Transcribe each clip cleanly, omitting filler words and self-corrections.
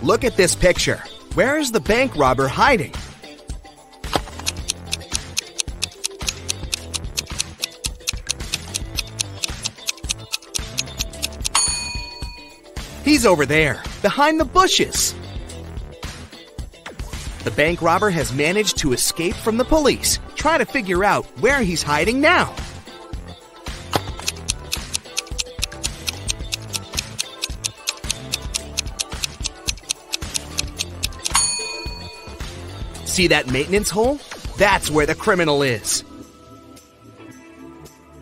Look at this picture. Where is the bank robber hiding? He's over there, behind the bushes. The bank robber has managed to escape from the police. Try to figure out where he's hiding now. See that maintenance hole? That's where the criminal is.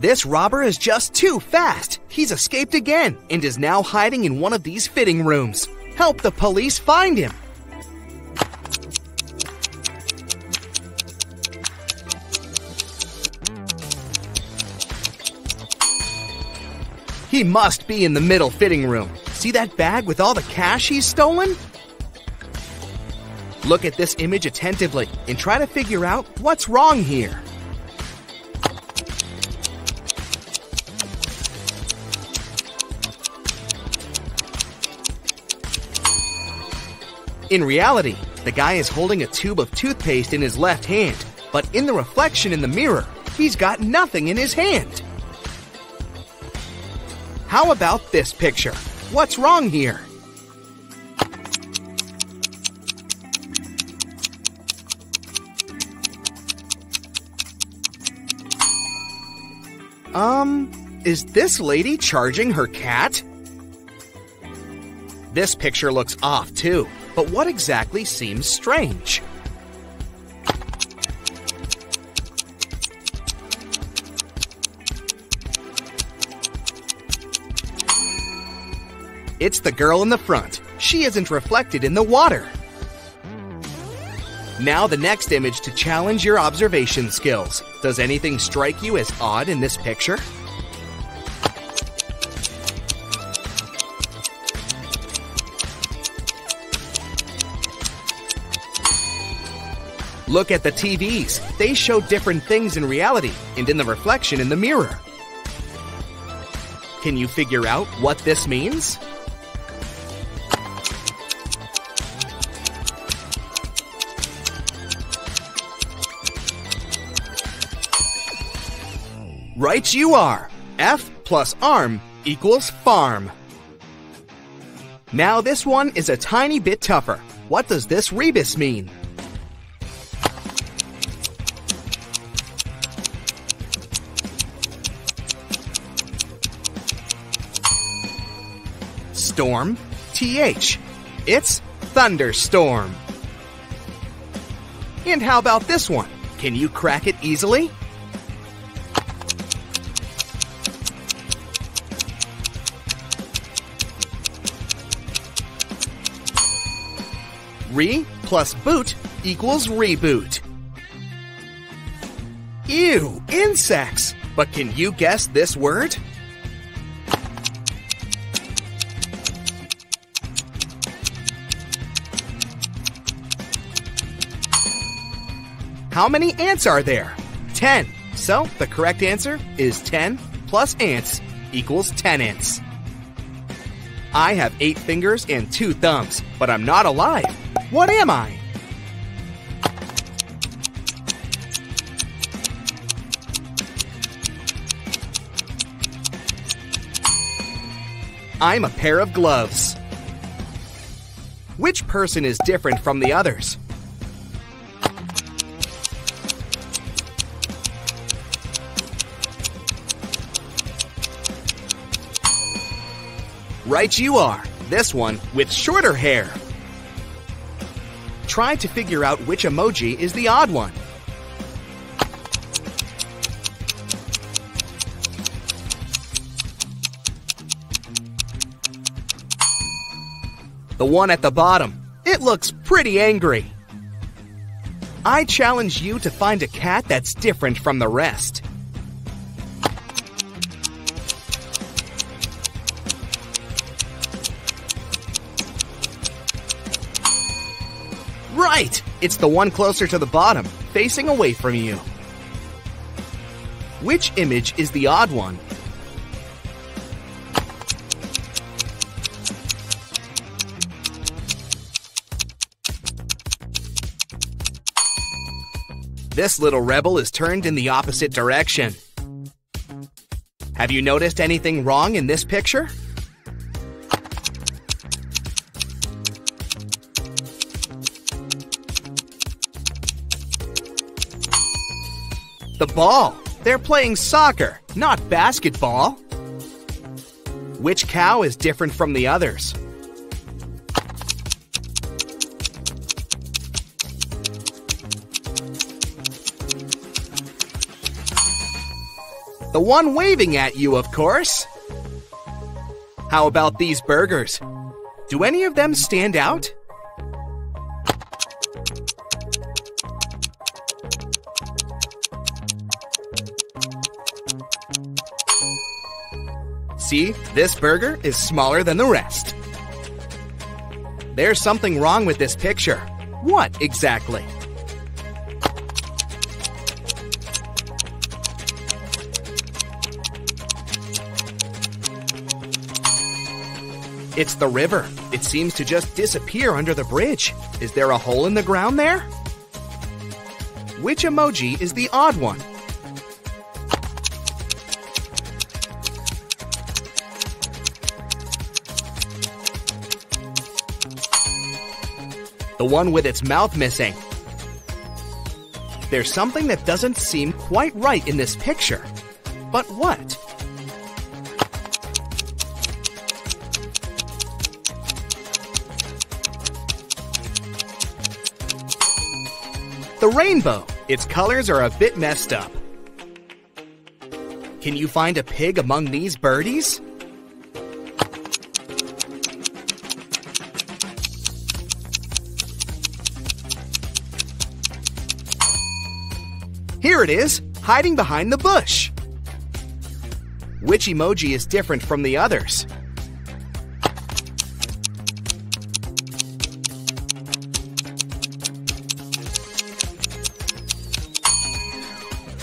This robber is just too fast. He's escaped again and is now hiding in one of these fitting rooms. Help the police find him. He must be in the middle fitting room. See that bag with all the cash he's stolen? Look at this image attentively and try to figure out what's wrong here. In reality, the guy is holding a tube of toothpaste in his left hand, but in the reflection in the mirror, he's got nothing in his hand. How about this picture? What's wrong here? Is this lady charging her cat? This picture looks off too, but what exactly seems strange? It's the girl in the front. She isn't reflected in the water. Now the next image to challenge your observation skills. Does anything strike you as odd in this picture? Look at the TVs. They show different things in reality and in the reflection in the mirror. Can you figure out what this means? Right you are. F plus arm equals farm. Now this one is a tiny bit tougher. What does this rebus mean? Storm, TH. It's thunderstorm. And how about this one? Can you crack it easily? Re plus boot equals reboot. Ew, insects! But can you guess this word? How many ants are there? 10. So the correct answer is 10 plus ants equals tenants. I have 8 fingers and 2 thumbs, but I'm not alive. What am I? I'm a pair of gloves. Which person is different from the others? Right you are. This one with shorter hair. Try to figure out which emoji is the odd one. The one at the bottom. It looks pretty angry. I challenge you to find a cat that's different from the rest. Right! It's the one closer to the bottom, facing away from you. Which image is the odd one? This little rebel is turned in the opposite direction. Have you noticed anything wrong in this picture? The ball. They're playing soccer, not basketball. Which cow is different from the others? The one waving at you, of course. How about these burgers? Do any of them stand out? See, this burger is smaller than the rest. There's something wrong with this picture. What exactly? It's the river. It seems to just disappear under the bridge. Is there a hole in the ground there? Which emoji is the odd one? The one with its mouth missing. There's something that doesn't seem quite right in this picture. But what? The rainbow. Its colors are a bit messed up. Can you find a pig among these birdies? Here it is, hiding behind the bush. Which emoji is different from the others?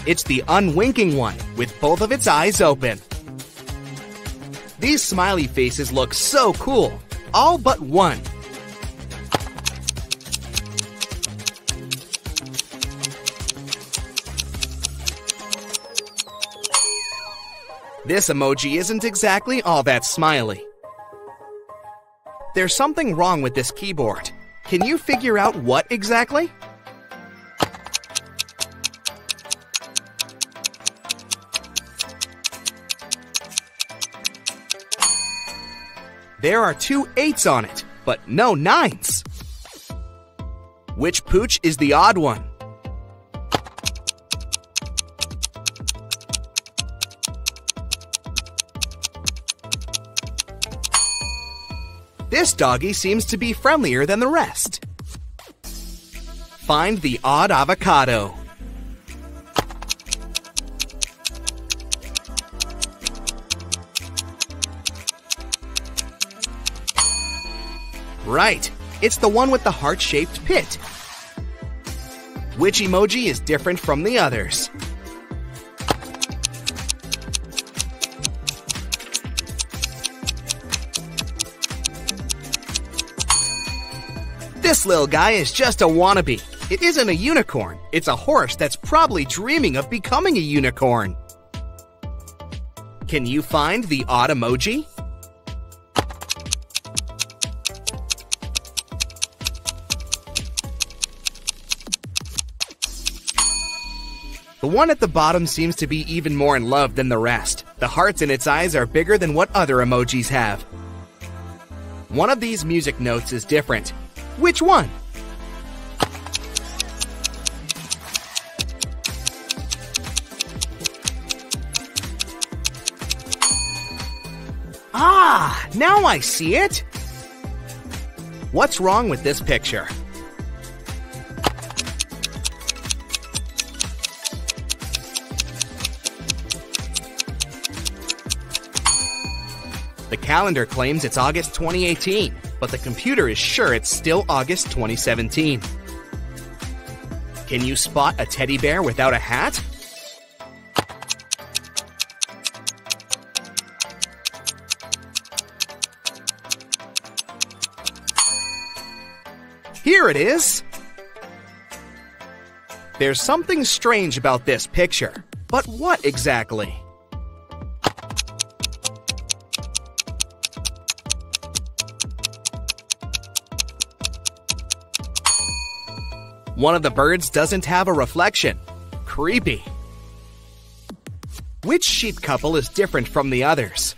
It's the unwinking one, with both of its eyes open. These smiley faces look so cool, all but one. This emoji isn't exactly all that smiley. There's something wrong with this keyboard. Can you figure out what exactly? There are 2 8s on it, but no 9s. Which pooch is the odd one? This doggy seems to be friendlier than the rest. Find the odd avocado. Right, it's the one with the heart-shaped pit. Which emoji is different from the others? This little guy is just a wannabe. It isn't a unicorn. It's a horse that's probably dreaming of becoming a unicorn. Can you find the odd emoji? The one at the bottom seems to be even more in love than the rest. The hearts in its eyes are bigger than what other emojis have. One of these music notes is different. Which one? Ah, now I see it. What's wrong with this picture? The calendar claims it's August 2018, but the computer is sure it's still August 2017. Can you spot a teddy bear without a hat? Here it is! There's something strange about this picture. But what exactly? One of the birds doesn't have a reflection. Creepy. Which sheep couple is different from the others?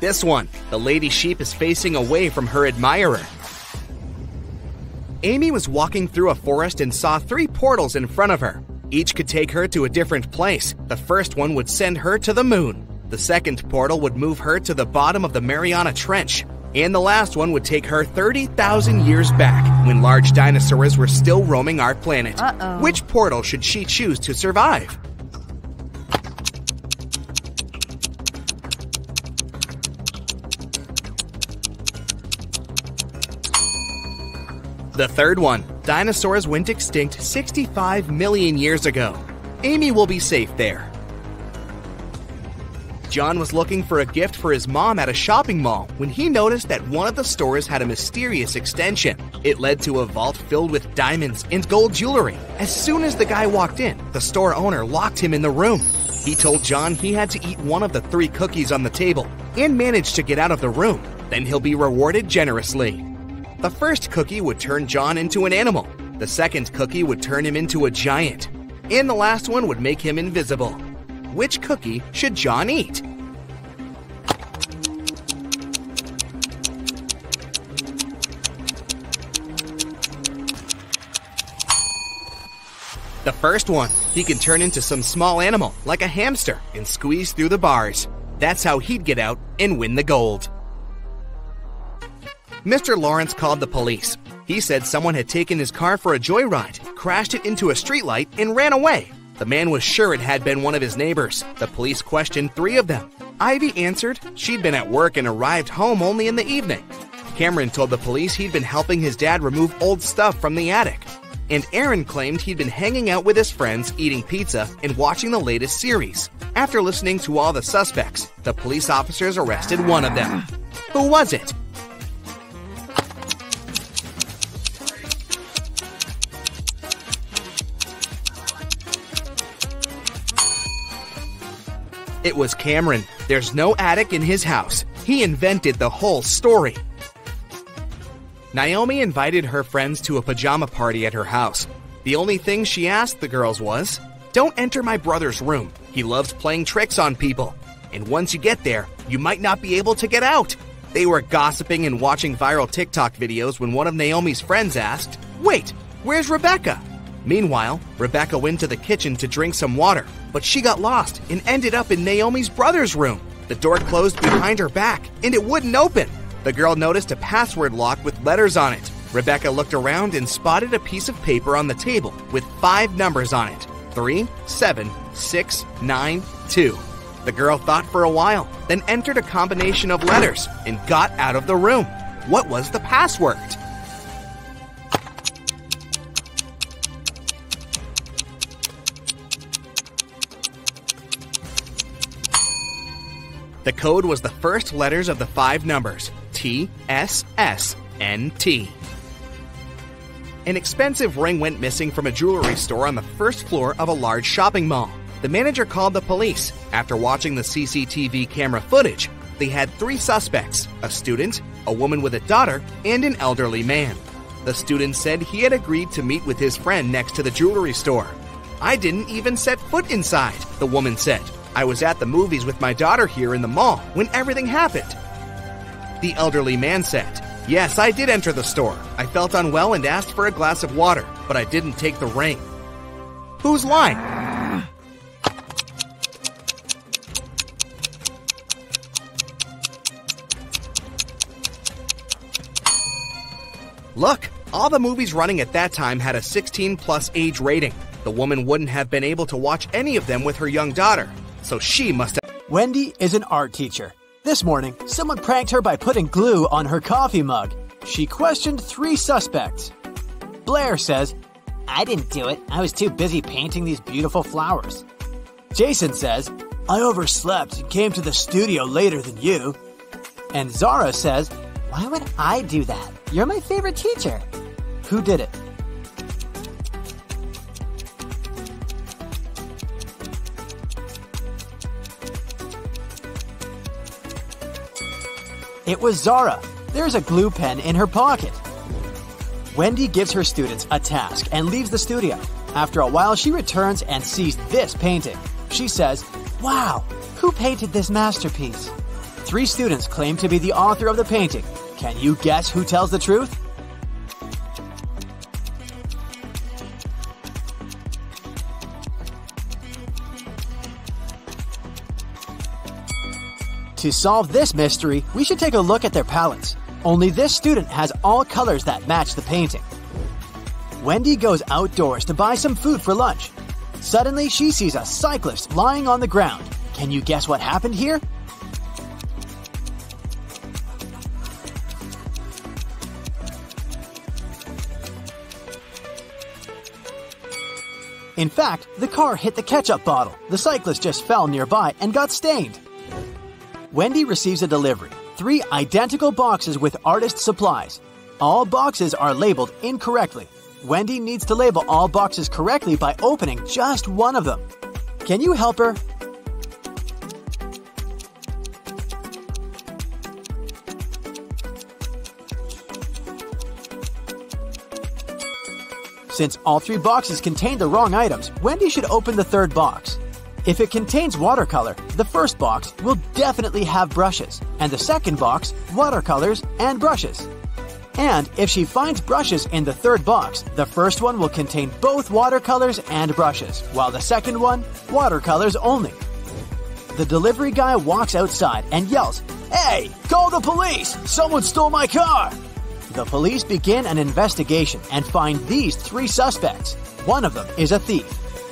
This one. The lady sheep is facing away from her admirer. Amy was walking through a forest and saw 3 portals in front of her. Each could take her to a different place. The first one would send her to the moon. The second portal would move her to the bottom of the Mariana Trench. And the last one would take her 30,000 years back, when large dinosaurs were still roaming our planet. Which portal should she choose to survive? The third one. Dinosaurs went extinct 65 million years ago. Amy will be safe there. John was looking for a gift for his mom at a shopping mall when he noticed that one of the stores had a mysterious extension. It led to a vault filled with diamonds and gold jewelry. As soon as the guy walked in, the store owner locked him in the room. He told John he had to eat one of the 3 cookies on the table and manage to get out of the room. Then he'll be rewarded generously. The first cookie would turn John into an animal. The second cookie would turn him into a giant. And the last one would make him invisible. Which cookie should John eat? The first one. He can turn into some small animal, like a hamster, and squeeze through the bars. That's how he'd get out and win the gold. Mr. Lawrence called the police. He said someone had taken his car for a joyride, crashed it into a streetlight, and ran away. The man was sure it had been one of his neighbors. The police questioned 3 of them. Ivy answered she'd been at work and arrived home only in the evening. Cameron told the police he'd been helping his dad remove old stuff from the attic. And Aaron claimed he'd been hanging out with his friends, eating pizza, and watching the latest series. After listening to all the suspects, the police officers arrested one of them. Who was it? It was Cameron. There's no attic in his house. He invented the whole story. Naomi invited her friends to a pajama party at her house. The only thing she asked the girls was, "Don't enter my brother's room. He loves playing tricks on people. And once you get there, you might not be able to get out." They were gossiping and watching viral TikTok videos when one of Naomi's friends asked, "Wait, where's Rebecca?" Meanwhile, Rebecca went to the kitchen to drink some water, but she got lost and ended up in Naomi's brother's room. The door closed behind her back, and it wouldn't open. The girl noticed a password lock with letters on it. Rebecca looked around and spotted a piece of paper on the table with 5 numbers on it: 3, 7, 6, 9, 2. The girl thought for a while, then entered a combination of letters and got out of the room. What was the password? The code was the first letters of the 5 numbers, T, S, S, N, T. An expensive ring went missing from a jewelry store on the first floor of a large shopping mall. The manager called the police. After watching the CCTV camera footage, they had 3 suspects: a student, a woman with a daughter, and an elderly man. The student said he had agreed to meet with his friend next to the jewelry store. "I didn't even set foot inside," the woman said. "I was at the movies with my daughter here in the mall when everything happened." The elderly man said, "Yes, I did enter the store. I felt unwell and asked for a glass of water, but I didn't take the ring." Who's lying? Look, all the movies running at that time had a 16+ age rating. The woman wouldn't have been able to watch any of them with her young daughter, so she must have... Wendy is an art teacher. This morning, someone pranked her by putting glue on her coffee mug. She questioned 3 suspects. Blair says, "I didn't do it. I was too busy painting these beautiful flowers." Jason says, I overslept and came to the studio later than you. And Zara says, Why would I do that? You're my favorite teacher. who did it? It was Zara. There's a glue pen in her pocket. Wendy gives her students a task and leaves the studio. After a while, she returns and sees this painting. She says, Wow, who painted this masterpiece? 3 students claim to be the author of the painting. Can you guess who tells the truth? To solve this mystery, we should take a look at their palettes. Only this student has all colors that match the painting. Wendy goes outdoors to buy some food for lunch. Suddenly, she sees a cyclist lying on the ground. Can you guess what happened here? In fact, the car hit the ketchup bottle. The cyclist just fell nearby and got stained. Wendy receives a delivery. 3 identical boxes with artist supplies. All boxes are labeled incorrectly. Wendy needs to label all boxes correctly by opening just one of them. Can you help her? Since all 3 boxes contain the wrong items, Wendy should open the 3rd box. If it contains watercolor, the first box will definitely have brushes, and the second box, watercolors and brushes. And if she finds brushes in the 3rd box, the first one will contain both watercolors and brushes, while the second one, watercolors only. The delivery guy walks outside and yells, Hey, call the police! Someone stole my car! The police begin an investigation and find these 3 suspects. One of them is a thief.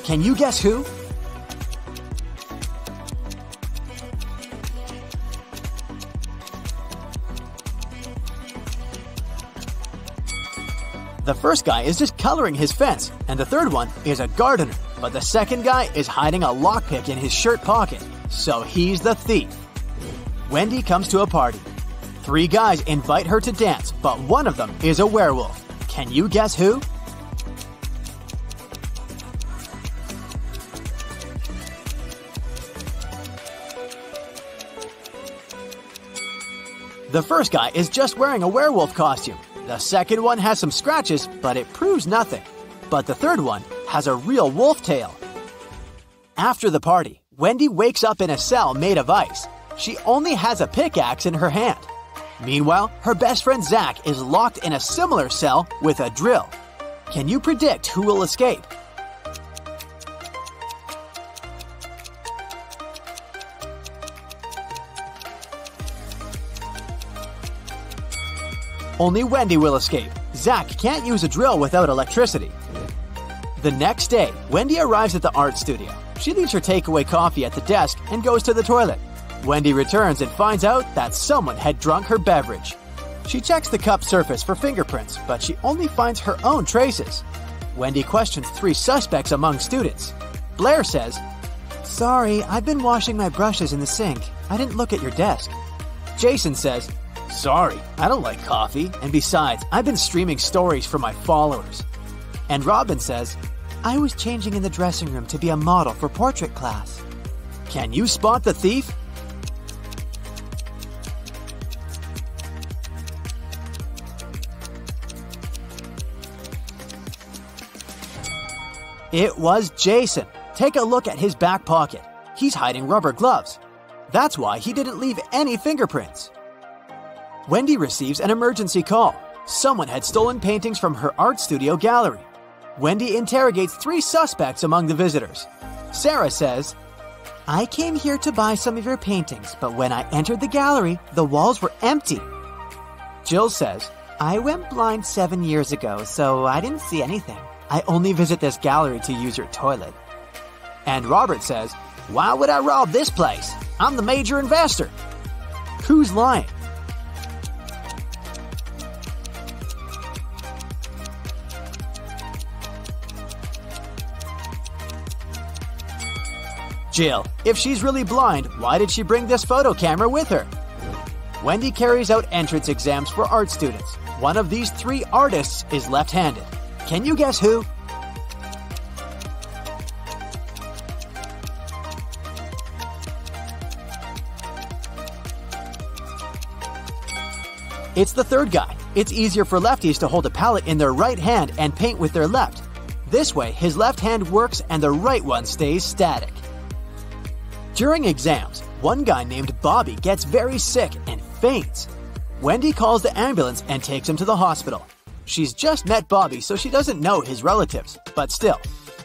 Can you guess who? The first guy is just coloring his fence, and the third one is a gardener. But the second guy is hiding a lockpick in his shirt pocket, so he's the thief. Wendy comes to a party. 3 guys invite her to dance, but one of them is a werewolf. Can you guess who? The first guy is just wearing a werewolf costume. The second one has some scratches, but it proves nothing. But the third one has a real wolf tail. After the party, Wendy wakes up in a cell made of ice. She only has a pickaxe in her hand. Meanwhile, her best friend Zach is locked in a similar cell with a drill. Can you predict who will escape? Only Wendy will escape. Zach can't use a drill without electricity. The next day, Wendy arrives at the art studio. She leaves her takeaway coffee at the desk and goes to the toilet. Wendy returns and finds out that someone had drunk her beverage. She checks the cup surface for fingerprints, but she only finds her own traces. Wendy questions 3 suspects among students. Blair says, Sorry, I've been washing my brushes in the sink. I didn't look at your desk. Jason says, Sorry, I don't like coffee, and besides, I've been streaming stories for my followers. And Robin says, I was changing in the dressing room to be a model for portrait class. Can you spot the thief? It was Jason. Take a look at his back pocket. He's hiding rubber gloves. That's why he didn't leave any fingerprints. Wendy receives an emergency call. Someone had stolen paintings from her art studio gallery. Wendy interrogates 3 suspects among the visitors. Sarah says, I came here to buy some of your paintings, but when I entered the gallery, the walls were empty. Jill says, I went blind 7 years ago, so I didn't see anything. I only visit this gallery to use your toilet. And Robert says, Why would I rob this place? I'm the major investor. Who's lying? Jill, if she's really blind, why did she bring this photo camera with her? Wendy carries out entrance exams for art students. One of these 3 artists is left-handed. Can you guess who? It's the third guy. It's easier for lefties to hold a palette in their right hand and paint with their left. This way, his left hand works and the right one stays static. During exams, one guy named Bobby gets very sick and faints. Wendy calls the ambulance and takes him to the hospital. She's just met Bobby, so she doesn't know his relatives, but still,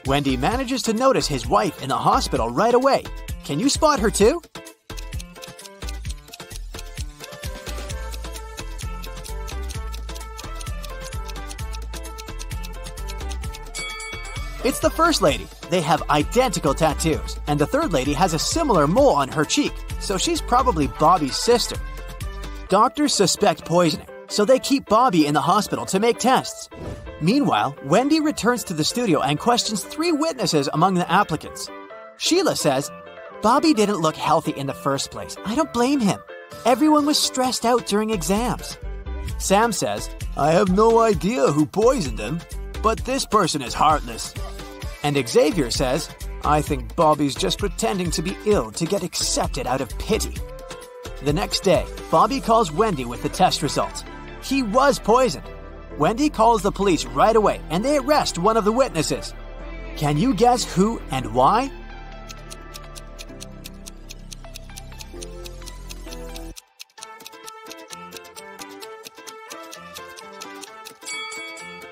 Wendy manages to notice his wife in the hospital right away. Can you spot her too? It's the first lady. They have identical tattoos, and the third lady has a similar mole on her cheek, so she's probably Bobby's sister. Doctors suspect poisoning, so they keep Bobby in the hospital to make tests. Meanwhile, Wendy returns to the studio and questions 3 witnesses among the applicants. Sheila says, "Bobby didn't look healthy in the first place. I don't blame him. Everyone was stressed out during exams." Sam says, "I have no idea who poisoned him, but this person is heartless." And Xavier says, "I think Bobby's just pretending to be ill to get accepted out of pity." The next day, Bobby calls Wendy with the test results. He was poisoned. Wendy calls the police right away and they arrest one of the witnesses. Can you guess who and why?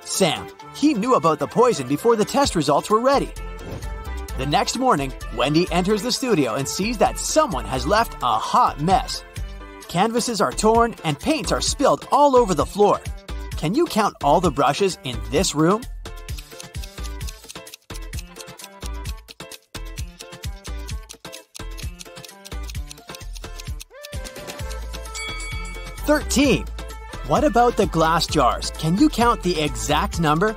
Sam. He knew about the poison before the test results were ready. The next morning, Wendy enters the studio and sees that someone has left a hot mess. Canvases are torn and paints are spilled all over the floor. Can you count all the brushes in this room? "13. What about the glass jars? Can you count the exact number?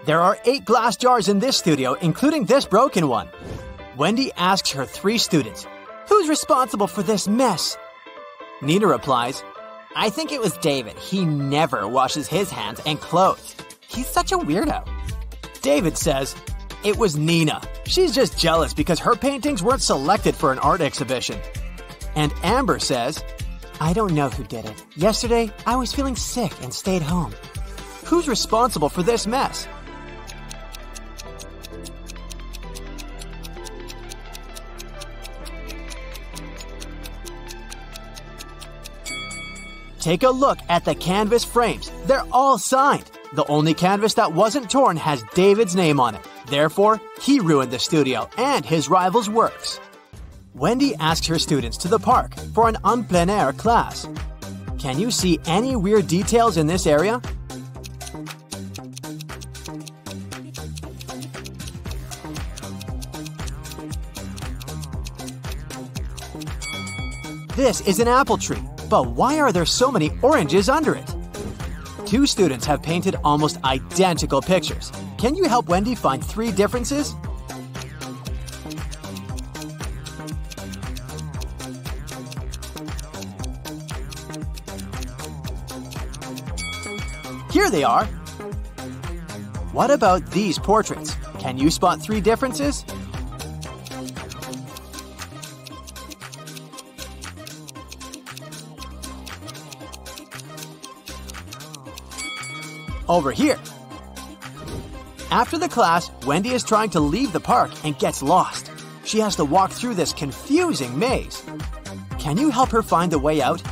There are 8 glass jars in this studio, including this broken one. Wendy asks her 3 students, "Who's responsible for this mess?" Nina replies, "I think it was David. He never washes his hands and clothes. He's such a weirdo." David says, "It was Nina. She's just jealous because her paintings weren't selected for an art exhibition." And Amber says, "I don't know who did it. Yesterday, I was feeling sick and stayed home. Who's responsible for this mess?" Take a look at the canvas frames. They're all signed. The only canvas that wasn't torn has David's name on it. Therefore, he ruined the studio and his rival's works. Wendy asks her students to the park for an en plein air class. Can you see any weird details in this area? This is an apple tree, but why are there so many oranges under it? 2 students have painted almost identical pictures. Can you help Wendy find 3 differences? Here they are. What about these portraits? Can you spot 3 differences? Over here. After the class, Wendy is trying to leave the park and gets lost. She has to walk through this confusing maze. Can you help her find the way out?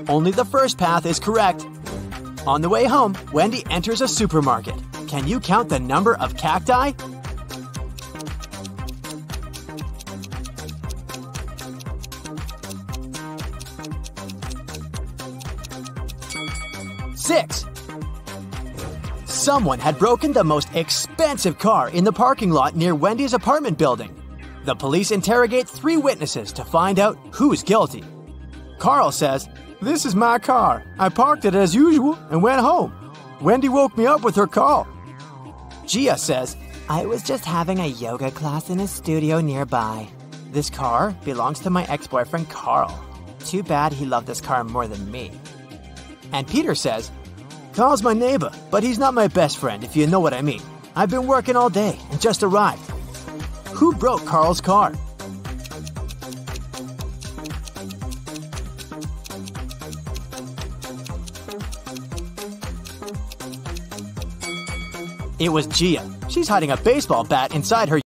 Only the first path is correct. On the way home, Wendy enters a supermarket. Can you count the number of cacti? Someone had broken the most expensive car in the parking lot near Wendy's apartment building. The police interrogate 3 witnesses to find out who's guilty. Carl says, "This is my car. I parked it as usual and went home. Wendy woke me up with her call." Gia says, I was just having a yoga class in a studio nearby. "This car belongs to my ex-boyfriend Carl. Too bad he loved this car more than me." And Peter says, "Carl's my neighbor, but he's not my best friend, if you know what I mean. I've been working all day and just arrived." Who broke Carl's car? It was Gia. She's hiding a baseball bat inside her